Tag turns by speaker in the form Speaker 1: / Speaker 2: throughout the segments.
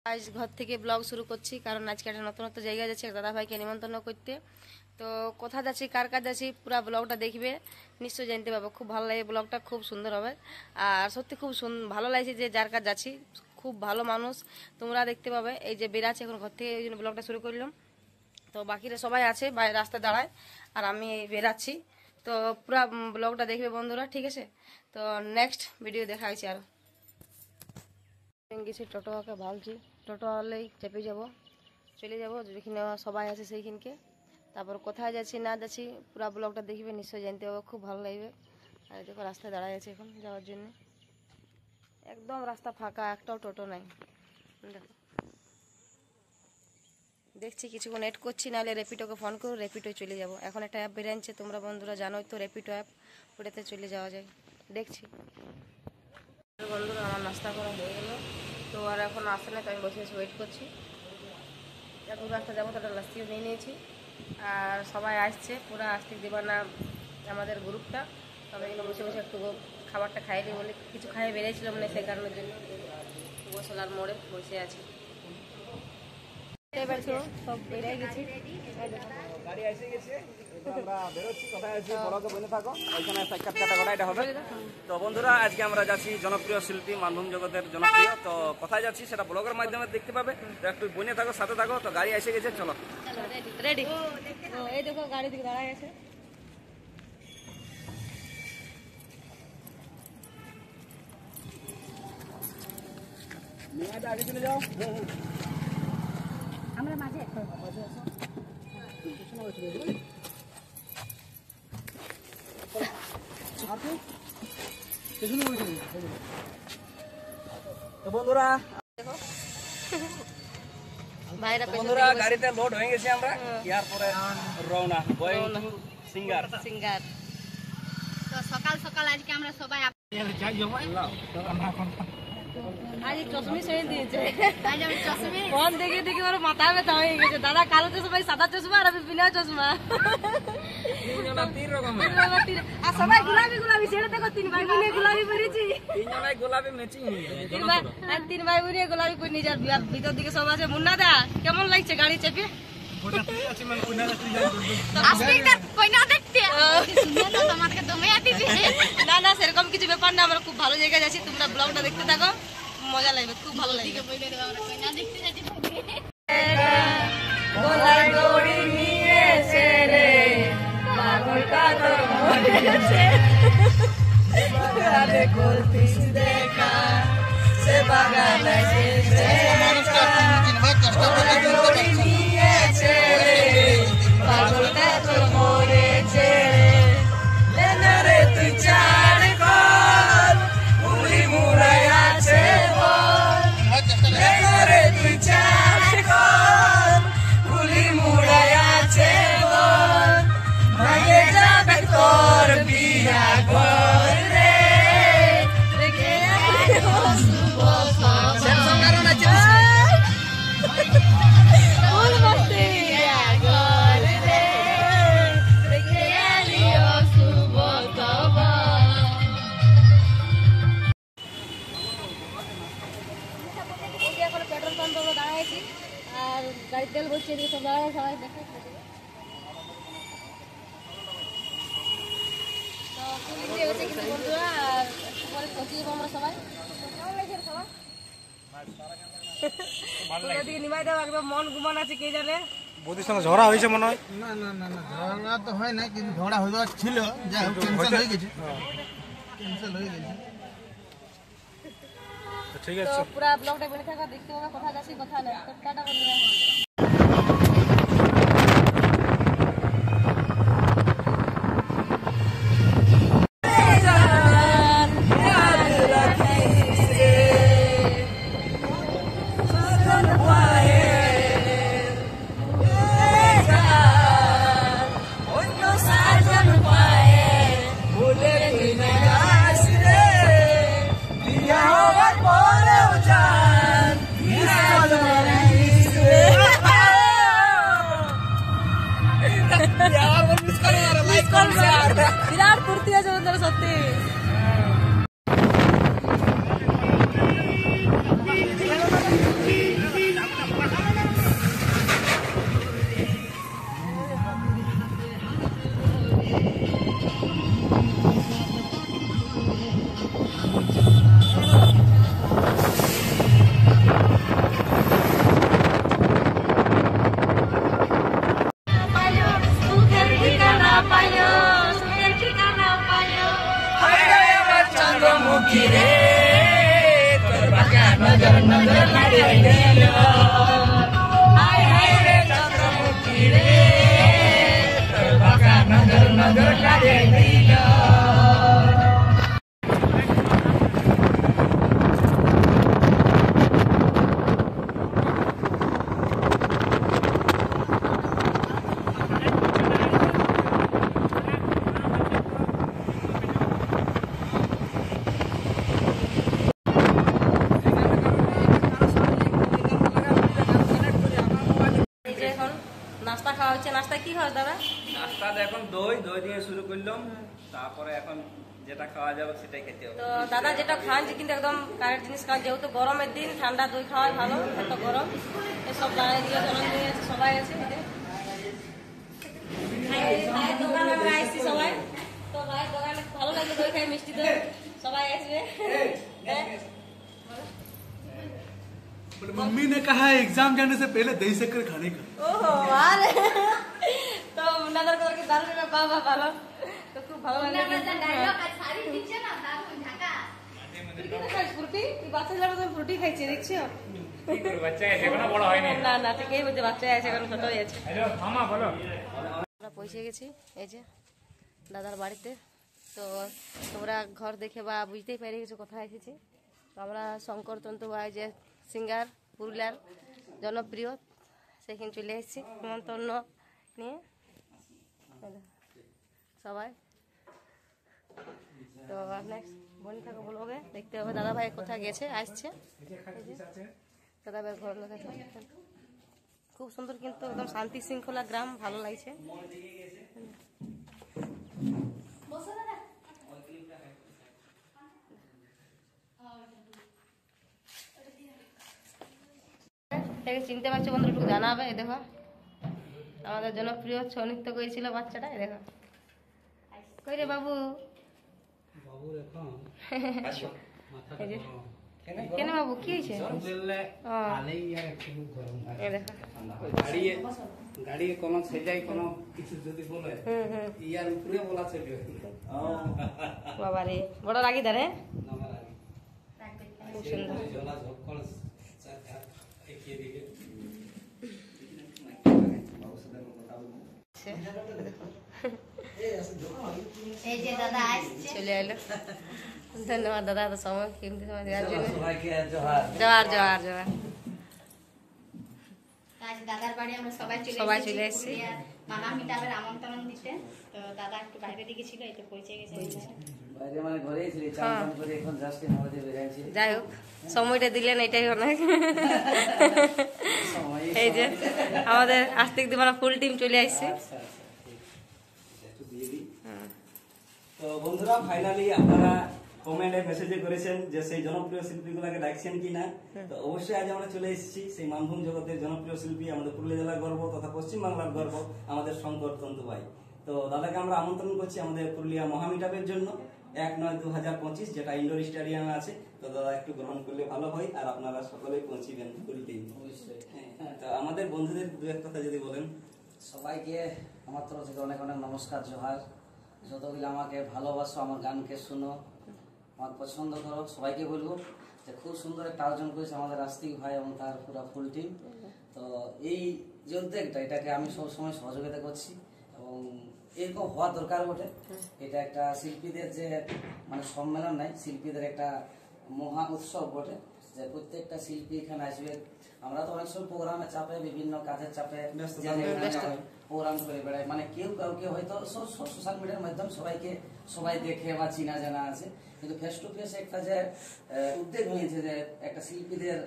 Speaker 1: আজ ঘর থেকে ব্লগ শুরু করছি, কারণ আজকে একটা নতুন নতুন জায়গায় যাচ্ছি দাদা ভাইকে নিমন্ত্রণ করতে। তো কোথায় যাচ্ছি, কার কাজ যাচ্ছি, পুরো ব্লগটা দেখবে, নিশ্চয়ই জানতে পারবো। খুব ভালো লাগে, ব্লগটা খুব সুন্দর হবে। আর সত্যি খুব ভালো লাগছে যে যার কাজ যাচ্ছি, খুব ভালো মানুষ, তোমরা দেখতে পাবে। এই যে বেরাচ্ছি এখন ঘর থেকে, এই জন্য ব্লগটা শুরু করলাম। তো বাকিরা সবাই আছে বাইরে রাস্তায় দাঁড়ায়, আর আমি বেরাচ্ছি। তো পুরো ব্লগটা দেখবে বন্ধুরা, ঠিক আছে? তো নেক্সট ভিডিও দেখা হয়েছে। আরও গেছি টোটোকে ভাবছি, টোটো হলেই চেপে যাবো, চলে যাবো যেখানে সবাই আছে সেইখানকে। তারপর কোথায় যাচ্ছি না যাচ্ছি পুরো ব্লগটা দেখবে, নিশ্চয়ই জানতে পারবো, খুব ভালো লাগবে। আর দেখো রাস্তায় দাঁড়ায় আছে এখন যাওয়ার জন্য, একদম রাস্তা ফাঁকা, একটাও টোটো নাই। দেখো দেখছি কিছুক্ষণ ওয়েট করছি, নাহলে র্যাপিডোকে ফোন করো, র্যাপিডোয় চলে যাব। এখন একটা অ্যাপ বেরিয়েছে, তোমরা বন্ধুরা জানোই তো, র্যাপিডো অ্যাপ, ওটাতে চলে যাওয়া যায়। দেখছি বন্ধুরা, আমার নাস্তা করা হয়ে গেল, তো আর এখন আসে না, তো আমি বসে বসে ওয়েট করছি। এখন রাস্তা যাবো, তাদের লাস্তিও নিয়ে নিয়েছি, আর সবাই আসছে, পুরো আস্তিক দেবানা আমাদের গ্রুপটা। তবে এখানে বসে বসে একটু খাবারটা খাইনি বলে, কিছু খাইয়ে বেরিয়েছিলাম না, সেই কারণের জন্য বসলার মোড়ে বসে আছি। সব বেরিয়ে গেছি,
Speaker 2: গাড়ি এসে গেছে, আমরা বেরোচ্ছি। কোথায় আছি বলকে বলে থাকো, ওইখানে সাক্ষাৎ কাটা এটা হবে। তো বন্ধুরা, আজকে আমরা যাচ্ছি জনপ্রিয় শিল্পী, মাধ্যম জগতের জনপ্রিয়। তো কোথায় যাচ্ছি সেটা ব্লগের মাধ্যমে দেখতে পাবে, তো একটু বনে থাকো, সাথে থাকো। তো গাড়ি এসে গেছে, চলো
Speaker 1: রেডি। এই দেখো গাড়ি দিকে দাঁড়ায় গেছে।
Speaker 2: আগে চলে যাও,
Speaker 1: আমরা মাঝে
Speaker 2: বন্ধুরা
Speaker 1: বন্ধুরা
Speaker 2: গাড়িতে লোড হয়ে গেছে, আমরা এরপরে রওনা সিঙ্গার।
Speaker 3: তো সকাল সকাল আজকে আমরা সবাই
Speaker 1: আজ চশমি ছেড়ে দিয়েছে, ফোন দেখে দেখে ওর মাথা ব্যথা হয়ে গেছে। দাদা কালো চশমা, সাদা চশমা, আর আমি বিনা চশমা। আর সবাই গোলাপি গোলাপি, ছেড়ে দেখো 3 ভাই বোনে গোলাপি পরেছি, 3 ভাই বোনে গোলাপি পরে নিজের ভিতর দিকে সব আছে। মুন্না দা কেমন লাগছে গাড়ি চেপে? না না, সেরকম কিছু ব্যাপার না, আমরা খুব ভালো জায়গায় যাচ্ছি, তোমরা ব্লগটা দেখতে থাকো, মজা লাগবে, খুব ভালো লাগবে। পেট্রোল পাম্প আমরা দাঁড়াইছি, আর গাড়ির তেল বসছে, দিয়ে সব দাঁড়ায়, সবাই দেখে। তো পুলিশ দিয়ে গেছে কিছু বন্ধুরা, আর পরে পৌঁছে যাবো আমরা সবাই। কেমন লাগছে সবাই? দিকে নিমাই দেওয়া একদম মন গুমান আছে, কে জানে
Speaker 4: বৌদির সঙ্গে ঝগড়া হয়েছে মনে হয়।
Speaker 5: না না না না, ঝগড়া তো হয় না, কিন্তু ঝগড়া হয়ে ছিল, যাই হোক ক্যান্সেল হয়ে গেছে, ক্যান্সেল হয়ে গেছে।
Speaker 4: ঠিক
Speaker 1: তো
Speaker 4: আছে,
Speaker 1: পুরো ব্লগটা বলে থাকো, দেখতে হবে কোথায় যাচ্ছি কোথায় না। তো টাটা বন্ধুরা। এই যে এখন নাস্তা খাওয়া হচ্ছে। নাস্তা কি খাওয়া দাদা?
Speaker 2: নাস্তাতে এখন দই দিয়ে শুরু করলাম, তারপরে এখন যেটা খাওয়া যাবে সেটাই খেতে হবে।
Speaker 1: তো দাদা যেটা খান যে কিন্তু একদম কারেক্ট জিনিস খান, যেহেতু গরমের দিন ঠান্ডা দই খাওয়াই ভালো, এত গরম। এসব দাঁড়িয়ে দিয়ে জনম নিয়ে আছে, সবাই আছে ভাইয়ের দোকানে আমরা আসছি সবাই। তো ভাইয়ের দোকানে ভালো লাগে দই খাই, মিষ্টি দই, সবাই আসবে।
Speaker 6: मम्मी ने कहा है एग्जाम जाने से पहले दही शक्कर खाने का।
Speaker 1: ওহো আরে তো নাদার কথা কি দারুণ না, বাবা ভালো, তো খুব ভালো লাগে।
Speaker 3: ডায়লগ আর শাড়ি দিচ্ছে না দারুণ ঢাকা।
Speaker 1: ফ্রুটি বাচ্চা মতো ফ্রুটি খাইছে, দেখছো?
Speaker 4: বাচ্চা আছে এখনো বড় হয়নি।
Speaker 1: না না ঠিকই বলছে, বাচ্চা আছে এখন, ছোট আছে।
Speaker 4: হ্যালো মামা বলো।
Speaker 1: আমরা পৌঁছে গেছি এই যে দাদার বাড়িতে। তো তোমরা ঘর দেখে বা বুঝতেই পেরে গেছো কোথায় এসেছি। তো আমরা শঙ্কর তন্তু ভাই যে সিঙ্গার পুরুলিয়ার জনপ্রিয়, সেখানে চলে এসেছি নিমন্ত্রণ নিয়ে সবাই। তো নেক্সট বনি থাকো বলবে, দেখতে হবে দাদা ভাই কোথায় গেছে, আসছে। দাদা ভাই ঘর লোক আছে, খুব সুন্দর, কিন্তু একদম শান্তি শৃঙ্খলা গ্রাম, ভালো লাগছে। চিনতে পারছো বন্ধু, একটু জানাবে। এই দেখো আমাদের জনপ্রিয় ছৌ নৃত্য করেছিল বাচ্চাটা, এই দেখো। কই রে বাবু? এই যে কেন বাবু কি হয়েছে? এই দেখো
Speaker 2: গাড়ি কোন সেজাই কোন কিছু যদি বলে ইয়ার উপরে বলা চলবে।
Speaker 1: বাবা রে, বড় রাগি ধরে, খুব সুন্দর।
Speaker 3: এই যে দাদা আসছে।
Speaker 1: চলে এলো, ধন্যবাদ দাদা এত সময় কিনতে সময় দেওয়ার জন্য।
Speaker 2: সবাইকে জোহার।
Speaker 1: জোহার জোহার জোহার।
Speaker 3: আজ দাদার বাড়ি আমরা সবাই
Speaker 1: সবাই
Speaker 3: চলে
Speaker 1: চলে
Speaker 3: এসেছি
Speaker 1: এসেছি।
Speaker 3: মামা মিটাবের আমন্ত্রণ দিতে। তো দাদা একটু বাইরে দিকে ছিল, একটু পৌঁছে গেছে।
Speaker 2: বাইরে মানে ঘরেই ছিলি, চান টান করে এখন জাস্ট মধ্যে বেরিয়েছি।
Speaker 1: যাই হোক সময়টা দিলেন, এটাই অনেক। এই যে আমাদের আস্তিক দিবানা ফুল টিম চলে আসছে।
Speaker 2: একটু দিয়ে দিই। তো বন্ধুরা ফাইনালি আপনারা কমেন্টে মেসেজে করেছেন যে সেই জনপ্রিয় শিল্পীগুলোকে ডাকছেন কিনা। তো অবশ্যই আজ আমরা চলে এসেছি সেই মানভূম জগতের জনপ্রিয় শিল্পী, আমাদের পুরুলিয়া জেলার গর্ব তথা পশ্চিমবাংলার গর্ব, আমাদের শঙ্কর তন্তু ভাই। তো দাদাকে আমরা আমন্ত্রণ করছি আমাদের পুরুলিয়া মহামিটাপের জন্য 1/9/2025, যেটা ইন্ডোর স্টেডিয়ামে আছে। তো দাদা একটু গ্রহণ করলে ভালো হয়, আর আপনারা সকলেই পৌঁছিবেন পুরীতেই। তো আমাদের বন্ধুদের দু এক কথা যদি বলেন।
Speaker 7: সবাইকে আমার তরফ থেকে অনেক অনেক নমস্কার, জোহার। যতগুলো আমাকে ভালোবাসো, আমার গানকে শুনো, আমার পছন্দ করো, সবাইকে বলবো যে খুব সুন্দর একটা আয়োজন করেছে আমাদের আস্তিক ভাই এবং তার পুরো ফুল টিম। তো এই যে উদ্যোগটা, এটাকে আমি সবসময় সহযোগিতা করছি এবং এরকম হওয়া দরকার বটে। এটা একটা শিল্পীদের যে মানে সম্মেলন নাই, শিল্পীদের একটা মহা উৎসব বটে, যে প্রত্যেকটা শিল্পী এখানে আসবে। আমরা তো অনেক সময় প্রোগ্রামের চাপে, বিভিন্ন কাজের চাপে প্রোগ্রাম করে বেড়াই, মানে কেউ কাউকে হয়তো সোশ্যাল মিডিয়ার মাধ্যমে সবাই দেখে বা চিনা জানা আছে, কিন্তু ফেস টু ফেস একটা যে উদ্যোগ নিয়েছে যে একটা শিল্পীদের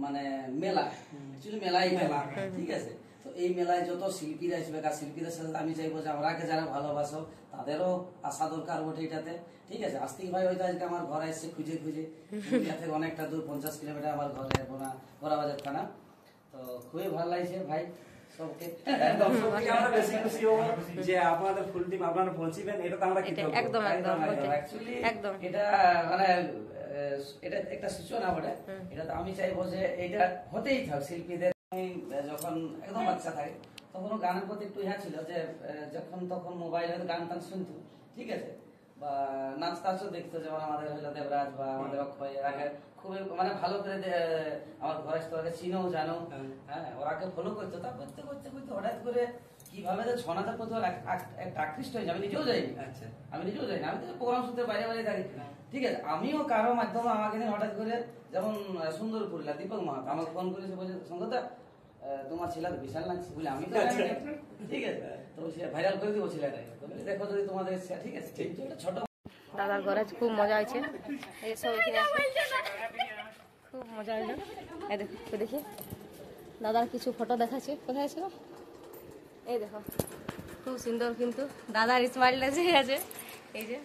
Speaker 7: মানে মেলা, অ্যাকচুয়ালি মেলাই মেলা, ঠিক আছে। তো এই মেলায় যত শিল্পীরা আসবে, শিল্পীদের সাথে আমি চাইবো যে আমরাকে যারা ভালোবাসো তাদেরও আসা দরকার বটে এটাতে, ঠিক আছে। আস্তিক ভাই হয়তো আজকে আমার ঘরে এসছে খুঁজে পুরুলিয়া থেকে অনেকটা দূর, 50 কিলোমিটার আমার ঘরে, বোরাবাজার থানা। তো খুবই ভালো লাগছে ভাই সবকে।
Speaker 2: একদম সত্যি আমরা বেশি খুশি হব যে আপনাদের ফুল টিম আপনারা পৌঁছিবেন, এটা তো আমরা কৃতজ্ঞ।
Speaker 1: একদম একদম
Speaker 7: অ্যাকচুয়ালি
Speaker 1: একদম
Speaker 7: এটা মানে এটা একটা সূচনা বটে। এটা তো আমি চাইবো যে এটা হতেই থাক শিল্পীদের। আমি যখন একদম বাচ্চা থাকে তখন গানের প্রতি একটু ইহা ছিল যে যখন তখন মোবাইলে গান টান শুনতো, ঠিক আছে, বা নাচ টাচও দেখতো, যেমন আমাদের হইলো দেবরাজ বা আমাদের অক্ষয়, এরাকে খুবই মানে ভালো করে আমার ঘরের তোরাকে চিনো জানো। হ্যাঁ, ওরাকে ফলো করতো। তা করতে করতে করতে হঠাৎ করে কিভাবে যে ছৌ নাচের প্রতি একটা আকৃষ্ট হয়েছে, আমি নিজেও যাইনি। আচ্ছা, আমি নিজেও যাইনি, আমি তো প্রোগ্রাম শুনতে বাইরে বাইরে থাকি। ঠিক আছে, আমিও কারো মাধ্যমে আমাকে নিয়ে হঠাৎ করে, যেমন সুন্দরপুরিলা দীপক মাহাতো আমাকে ফোন করেছে, বলছে সঙ্গতা তোমার ছেলে তো বিশাল লাগছে বলে, আমি তো জানি না। ঠিক আছে, তো সে ভাইরাল করে দিব ছেলেটাকে, তো বলে দেখো যদি তোমাদের ইচ্ছা। ঠিক আছে, ঠিক আছে, ছোট
Speaker 1: দাদার ঘরে খুব মজা হয়েছে, এইসব এখানে খুব মজা হইলো। এই দেখো, দেখি দাদার কিছু ফটো দেখাচ্ছে, কোথায় ছিল এই দেখো, খুব সুন্দর কিন্তু দাদার স্মাইলটা যে আছে, এই যে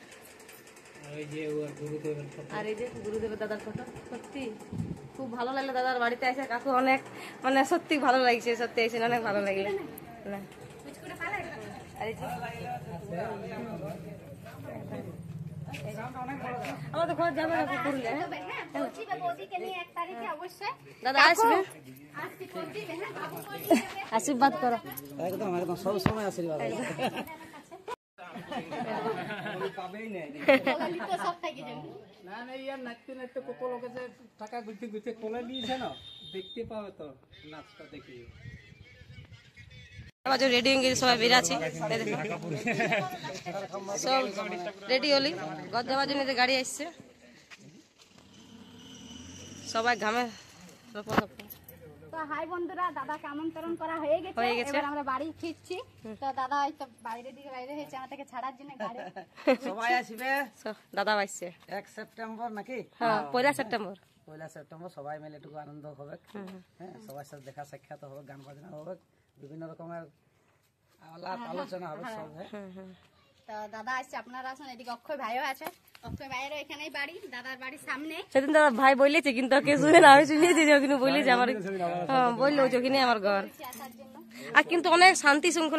Speaker 1: আর এই যে গুরুদেবের দাদার ফটো। সত্যি খুব ভালো লাগলো দাদার বাড়িতে এসে, কাকু অনেক মানে সত্যি ভালো লাগছে, সত্যি এসে অনেক ভালো লাগলো না। আর এই যে আমাদের ঘর যাবে না পুরুলিয়া, দাদা আসবে, আশীর্বাদ করো।
Speaker 7: একদম একদম সব সময় আশীর্বাদ।
Speaker 5: না না, ইয়ার নাচতে নাচতে কত লোকে যে টাকা গুনতে গুনতে কোলে নিয়েছে না, দেখতে পাবে তো নাচটা দেখি।
Speaker 1: রেডি হয়ে গেছে, সবাই বেরাচ্ছি, সব রেডি হলি ঘর যাওয়ার জন্য, গাড়ি আসছে, সবাই ঘামে।
Speaker 3: তো হাই বন্ধুরা, দাদাকে আমন্ত্রণ করা হয়ে গেছে, এবার আমরা বাড়ি ফিরছি। তো দাদা হয়তো বাইরে দিকে বাইরে হয়েছে আমাদেরকে ছাড়ার জন্য গাড়ি।
Speaker 7: সবাই আসবে
Speaker 1: দাদা আসছে
Speaker 7: 1 সেপ্টেম্বর নাকি?
Speaker 1: হ্যাঁ, 1 সেপ্টেম্বর।
Speaker 7: 1 সেপ্টেম্বর সবাই মিলে একটু আনন্দ হবে। হ্যাঁ, সবার সাথে দেখা সাক্ষাৎ হবে, গান বাজনা হবে, বিভিন্ন রকমের আলাপ আলোচনা হবে সব।
Speaker 3: তো দাদা আসছে, আপনারা আসুন। এদিকে অক্ষয় ভাইও আছে, অক্ষয় ভাইয়েরও এখানেই বাড়ি, দাদার বাড়ির সামনে।
Speaker 1: সেদিন দাদা ভাই বলেছে কিন্তু ওকে শুনে না, আমি শুনিয়েছি যে ওখানে বলেছে আমার, হ্যাঁ বললো ওখানে আমার ঘর। আর কিন্তু অনেক শান্তি শৃঙ্খলা।